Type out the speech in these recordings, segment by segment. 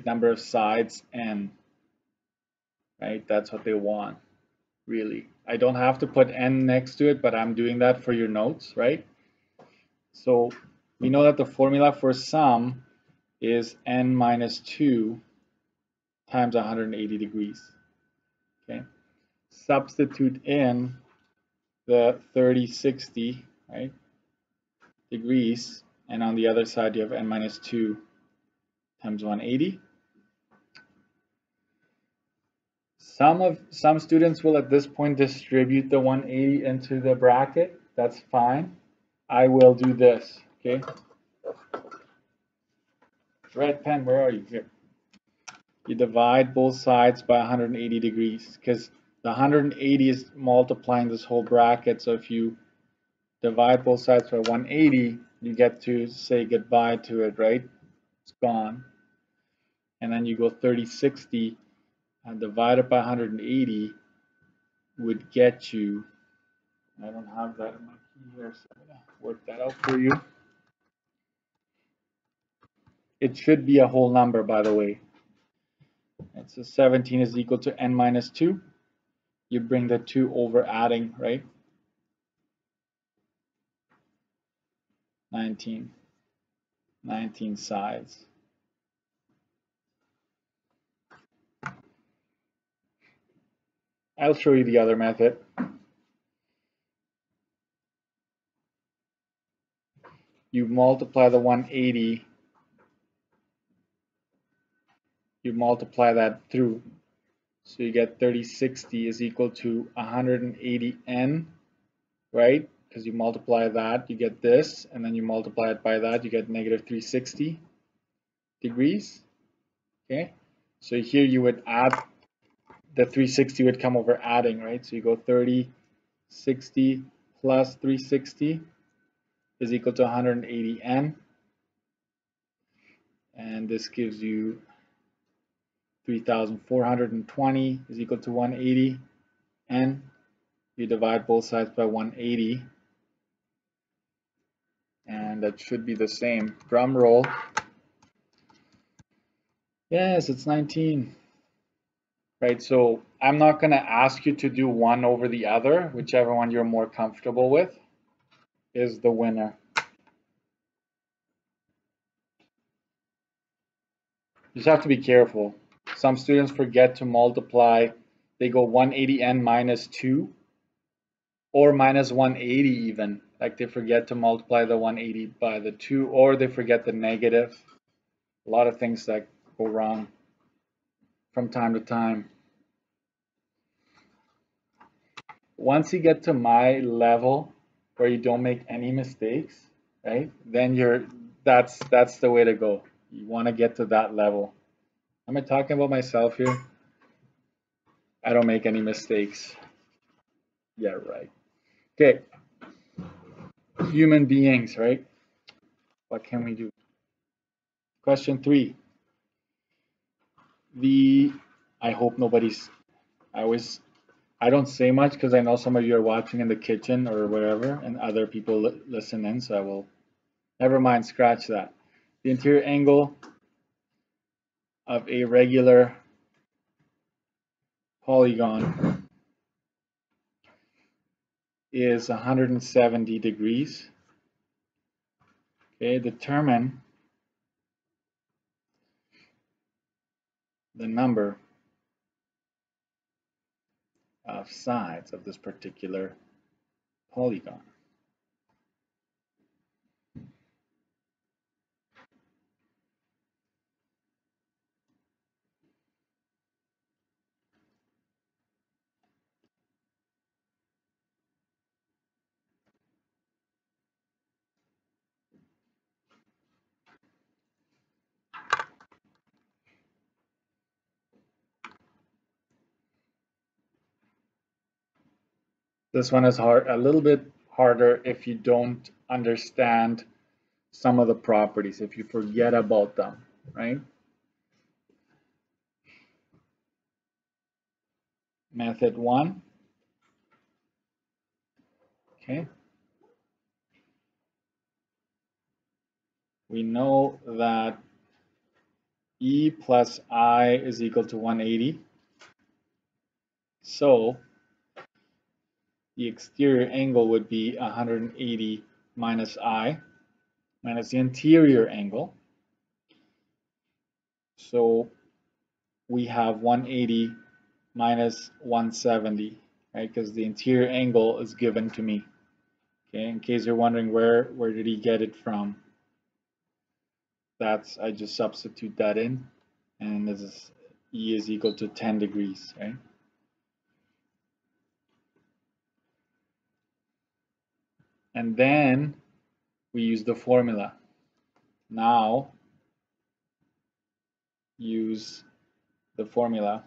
number of sides n, right? That's what they want, really. I don't have to put n next to it, but I'm doing that for your notes, right? So we know that the formula for sum is n minus 2 times 180 degrees, okay? Substitute in the 30, 60, right, degrees, and on the other side you have n minus 2 times 180. Some students will at this point distribute the 180 into the bracket. That's fine. I will do this, okay? Red pen, where are you? Here. You divide both sides by 180 degrees because the 180 is multiplying this whole bracket. So if you divide both sides by 180, you get to say goodbye to it, right? It's gone. And then you go 30, 60, and divided by 180 would get you, I don't have that in my key here, so I'm gonna work that out for you. It should be a whole number, by the way. And so 17 is equal to n minus 2. You bring the 2 over adding, right? 19 sides. I'll show you the other method. You multiply the 180, you multiply that through. So you get 3060 is equal to 180n, right? Because you multiply that, you get this, and then you multiply it by that, you get negative 360 degrees. Okay, so here you would add, the 360 would come over adding, right? So you go 3060 plus 360 is equal to 180n, and this gives you 3,420 is equal to 180 n. You divide both sides by 180, and that should be the same. Drum roll. Yes, it's 19. Right, so I'm not going to ask you to do one over the other. Whichever one you're more comfortable with is the winner. You just have to be careful. Some students forget to multiply. They go 180n minus 2 or minus 180 even. Like they forget to multiply the 180 by the 2, or they forget the negative. A lot of things that go wrong from time to time. Once you get to my level where you don't make any mistakes, right? Then that's the way to go. You want to get to that level. Am I talking about myself here? I don't make any mistakes. Yeah, right. Okay. Human beings, right? What can we do? Question 3. I hope nobody's, I don't say much because I know some of you are watching in the kitchen or wherever, and other people listen in, so I will, never mind, scratch that. The interior angle of a regular polygon is 170 degrees. Okay, determine the number of sides of this particular polygon. This one is hard, a little bit harder if you don't understand some of the properties, if you forget about them, right? Method 1. Okay. We know that E plus I is equal to 180. So the exterior angle would be 180 minus I minus the interior angle. So we have 180 minus 170, right? Because the interior angle is given to me. Okay, in case you're wondering where did he get it from, I just substitute that in, and this is E is equal to 10 degrees, right? And then we use the formula. Now use the formula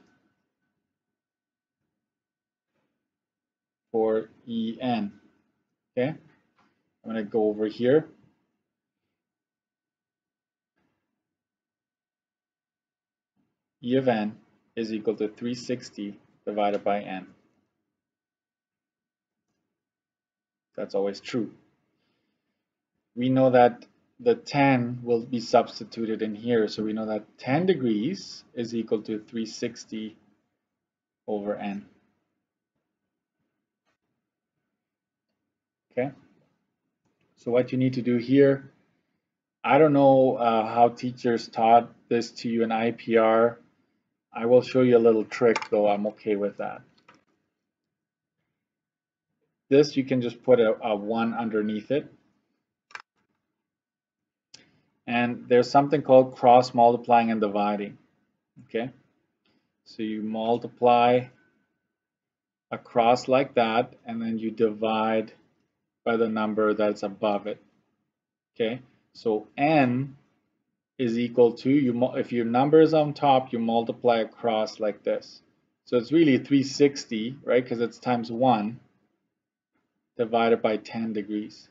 for En. Okay, I'm going to go over here. E of n is equal to 360 divided by n. That's always true. We know that the 10 will be substituted in here, so we know that 10 degrees is equal to 360 over n. Okay, so what you need to do here, I don't know how teachers taught this to you in IPR. I will show you a little trick, though. I'm okay with that. This, you can just put a 1 underneath it. And there's something called cross multiplying and dividing. Okay, so you multiply across like that, and then you divide by the number that's above it. Okay, so n is equal to, if your number is on top, you multiply across like this. So it's really 360, right? Because it's times 1 divided by 10 degrees.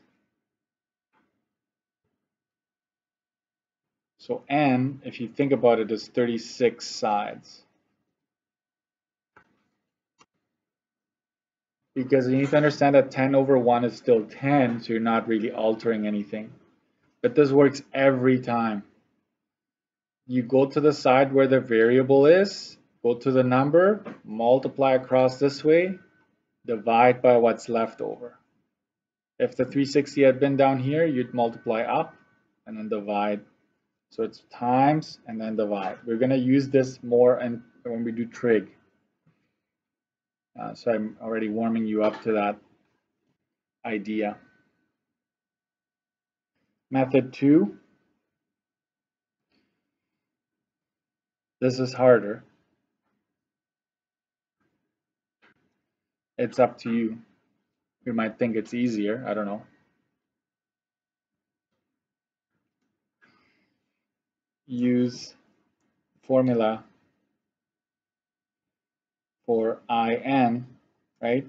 So n, if you think about it, is 36 sides. Because you need to understand that 10 over 1 is still 10, so you're not really altering anything. But this works every time. You go to the side where the variable is, go to the number, multiply across this way, divide by what's left over. If the 360 had been down here, you'd multiply up and then divide. So it's times and then divide. We're going to use this more when we do trig. So I'm already warming you up to that idea. Method 2. This is harder. It's up to you. You might think it's easier. I don't know. Use formula for In, right?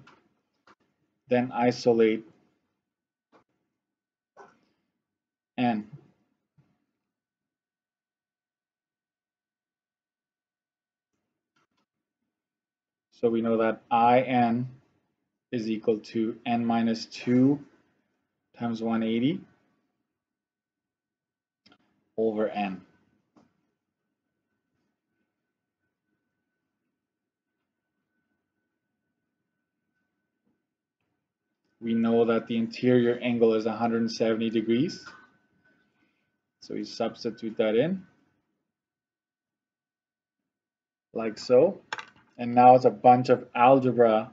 Then isolate n. So we know that In is equal to n minus 2 times 180 over n. We know that the interior angle is 170 degrees. So we substitute that in, like so. And now it's a bunch of algebra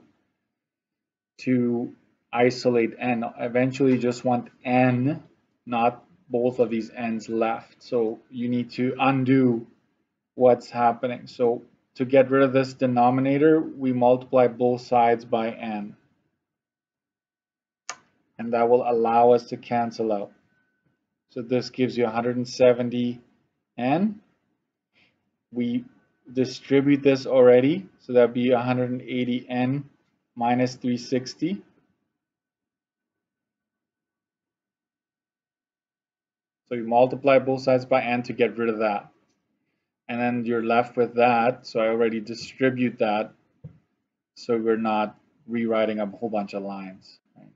to isolate n. Eventually you just want n, not both of these n's left. So you need to undo what's happening. So to get rid of this denominator, we multiply both sides by n. And that will allow us to cancel out. So this gives you 170 n. We distribute this already, so that'd be 180 n minus 360. So you multiply both sides by n to get rid of that. And then you're left with that, so I already distribute that, so we're not rewriting a whole bunch of lines. Right?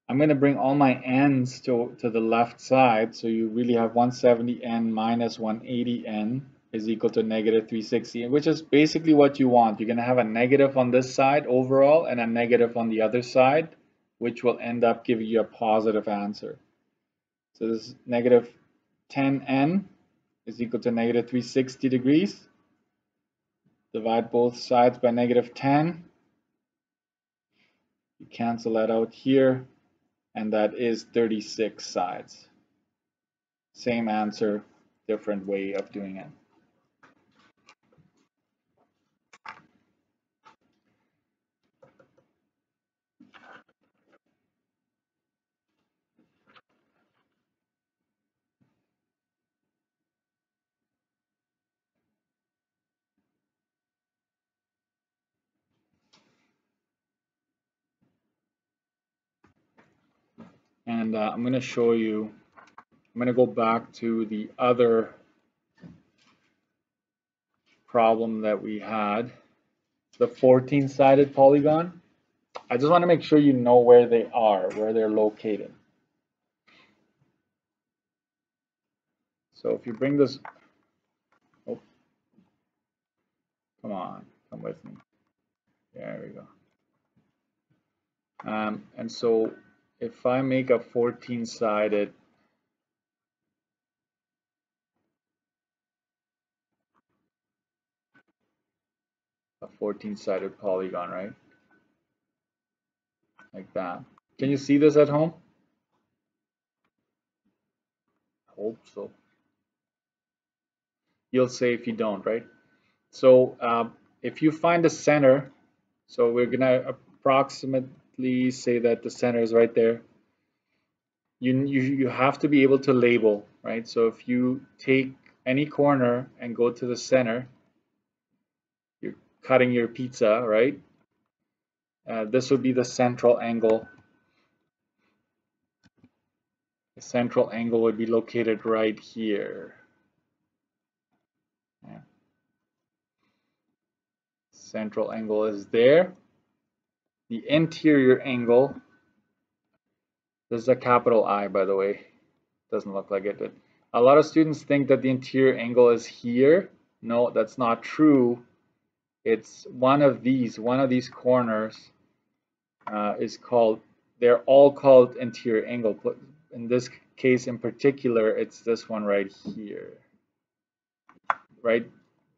I'm going to bring all my n's to the left side, so you really have 170n minus 180n is equal to negative 360, which is basically what you want. You're going to have a negative on this side overall and a negative on the other side, which will end up giving you a positive answer. So this negative 10n is equal to negative 360 degrees. Divide both sides by negative 10. You cancel that out here, and that is 36 sides. Same answer, different way of doing it. And I'm going to show you, I'm going to go back to the other problem that we had, the 14-sided polygon. I just want to make sure you know where they are, where they're located. So if you bring this, oh, come on, come with me. There we go. And so if I make a 14-sided polygon, right? Like that. Can you see this at home? I hope so. You'll say if you don't, right? So if you find the center, so we're gonna approximately say that the center is right there. You have to be able to label, right? So if you take any corner and go to the center, you're cutting your pizza, right? This would be the central angle. The central angle would be located right here. Yeah. Central angle is there. The interior angle, this is a capital I, by the way. Doesn't look like it. But a lot of students think that the interior angle is here. No, that's not true. It's one of these corners is called, they're all called interior angle. In this case in particular, it's this one right here, right?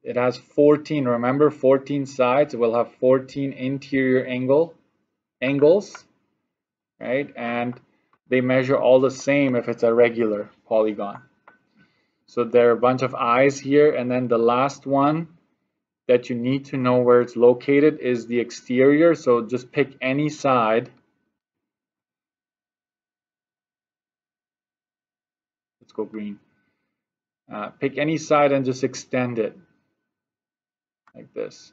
It has 14, remember, 14 sides. It will have 14 interior angles, right? And they measure all the same if it's a regular polygon. So there are a bunch of eyes here, and then the last one that you need to know where it's located is the exterior. So just pick any side. Let's go green. Pick any side and just extend it like this.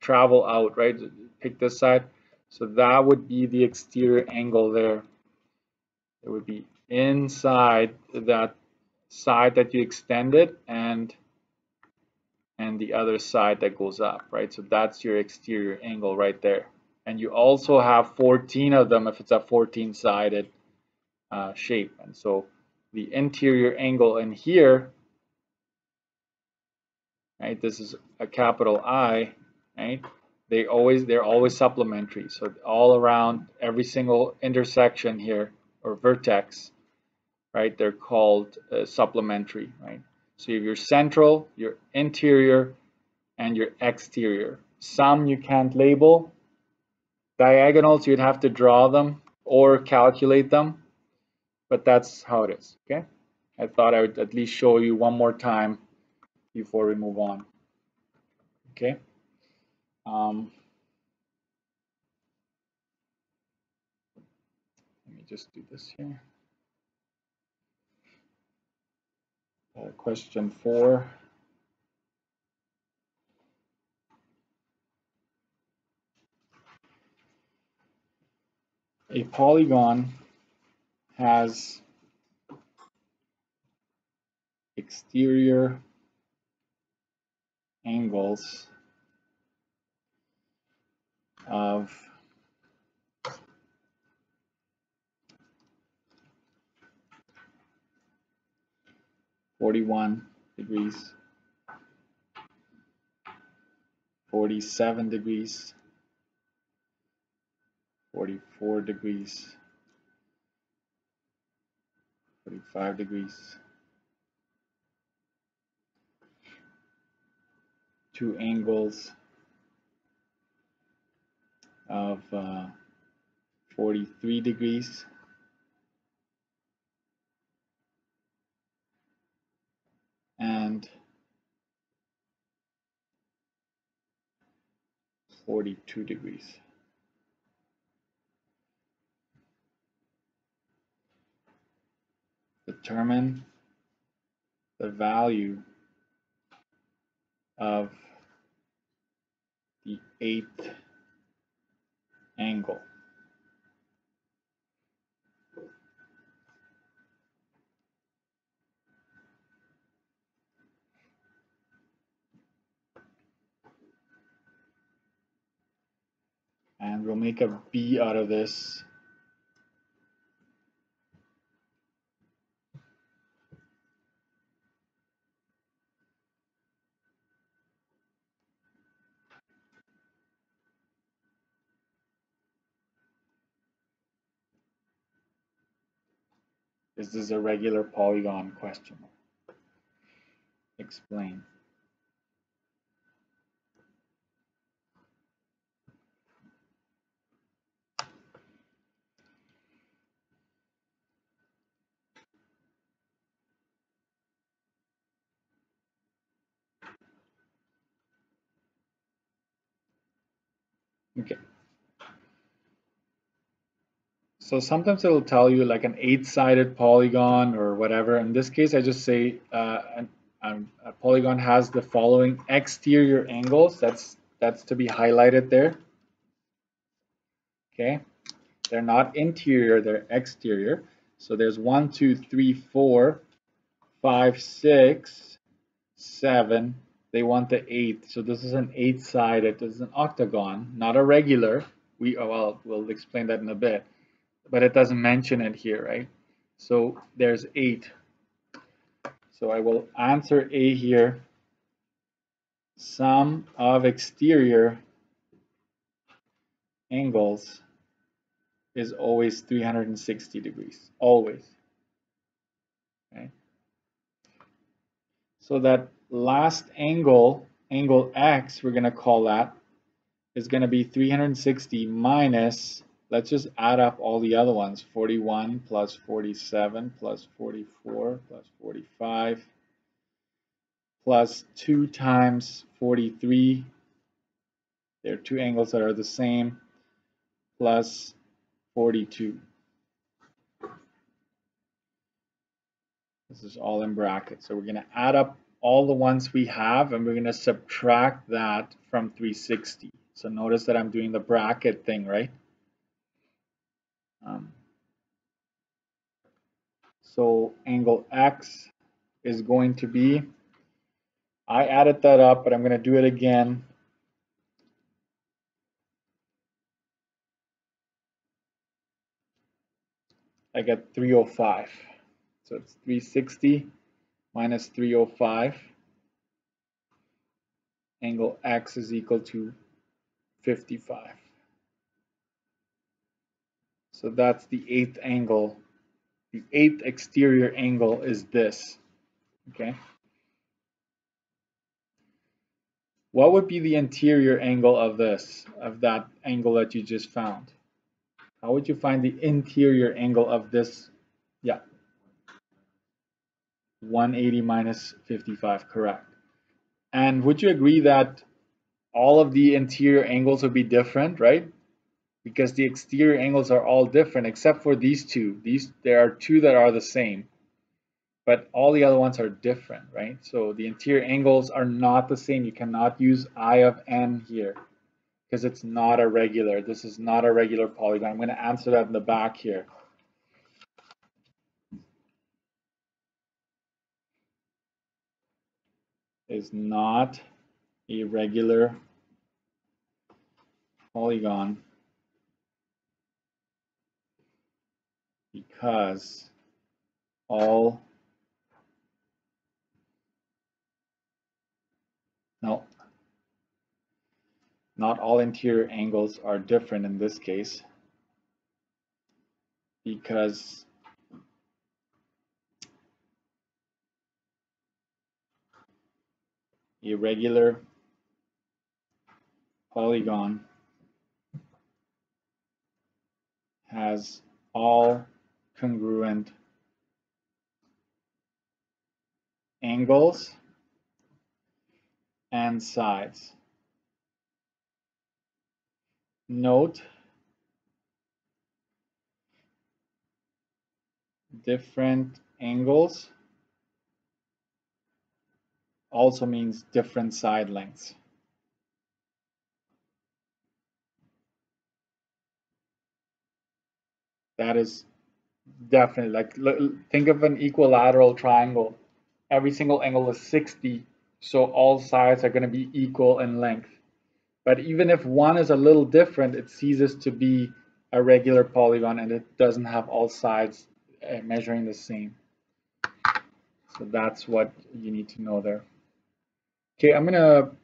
Travel out, right? Pick this side. So that would be the exterior angle there. It would be inside that side that you extended and the other side that goes up, right? So that's your exterior angle right there. And you also have 14 of them if it's a 14-sided shape. And so the interior angle in here, right? This is a capital I, right? They're always supplementary. So all around every single intersection here or vertex, right? They're called supplementary, right? So you have your central, your interior, and your exterior. Some you can't label. Diagonals, you'd have to draw them or calculate them, but that's how it is, okay? I thought I would at least show you one more time before we move on, okay? Let me just do this here. Question 4. A polygon has exterior angles of 41 degrees, 47 degrees, 44 degrees, 45 degrees. Two angles of 43 degrees, and 42 degrees. Determine the value of the eighth angle. And we'll make a B out of this. Is this a regular polygon? Question mark. Explain. Okay. So sometimes it'll tell you like an 8-sided polygon or whatever. In this case, I just say a polygon has the following exterior angles. That's to be highlighted there. Okay. They're not interior, they're exterior. So there's 1, 2, 3, 4, 5, 6, 7. They want the 8th. So this is an 8-sided, this is an octagon, not a regular. We'll explain that in a bit. But it doesn't mention it here, right? So there's 8. So I will answer A here. Sum of exterior angles is always 360 degrees, always. Okay. So that last angle, angle X, we're going to call that, is going to be 360 minus, let's just add up all the other ones, 41 plus 47 plus 44 plus 45 plus 2 times 43. There are two angles that are the same, plus 42. This is all in brackets. So we're going to add up all the ones we have, and we're going to subtract that from 360. So notice that I'm doing the bracket thing, right? So angle X is going to be, I added that up, but I'm going to do it again. I get 305. So it's 360 minus 305. Angle X is equal to 55. So that's the 8th angle. The 8th exterior angle is this. Okay. What would be the interior angle of this, of that angle that you just found? How would you find the interior angle of this? Yeah. 180 minus 55, correct. And would you agree that all of the interior angles would be different, right? Because the exterior angles are all different except for these two. There are two that are the same, but all the other ones are different, right? So the interior angles are not the same. You cannot use I of n here because it's not a regular. This is not a regular polygon. I'm going to answer that in the back here. Is not a regular polygon because all No, not all interior angles are different in this case, because a regular polygon has all congruent angles and sides. Note, different angles also means different side lengths. That is definitely, like, think of an equilateral triangle. Every single angle is 60, so all sides are going to be equal in length. But even if one is a little different, it ceases to be a regular polygon and it doesn't have all sides measuring the same. So that's what you need to know there. Okay, I'm going to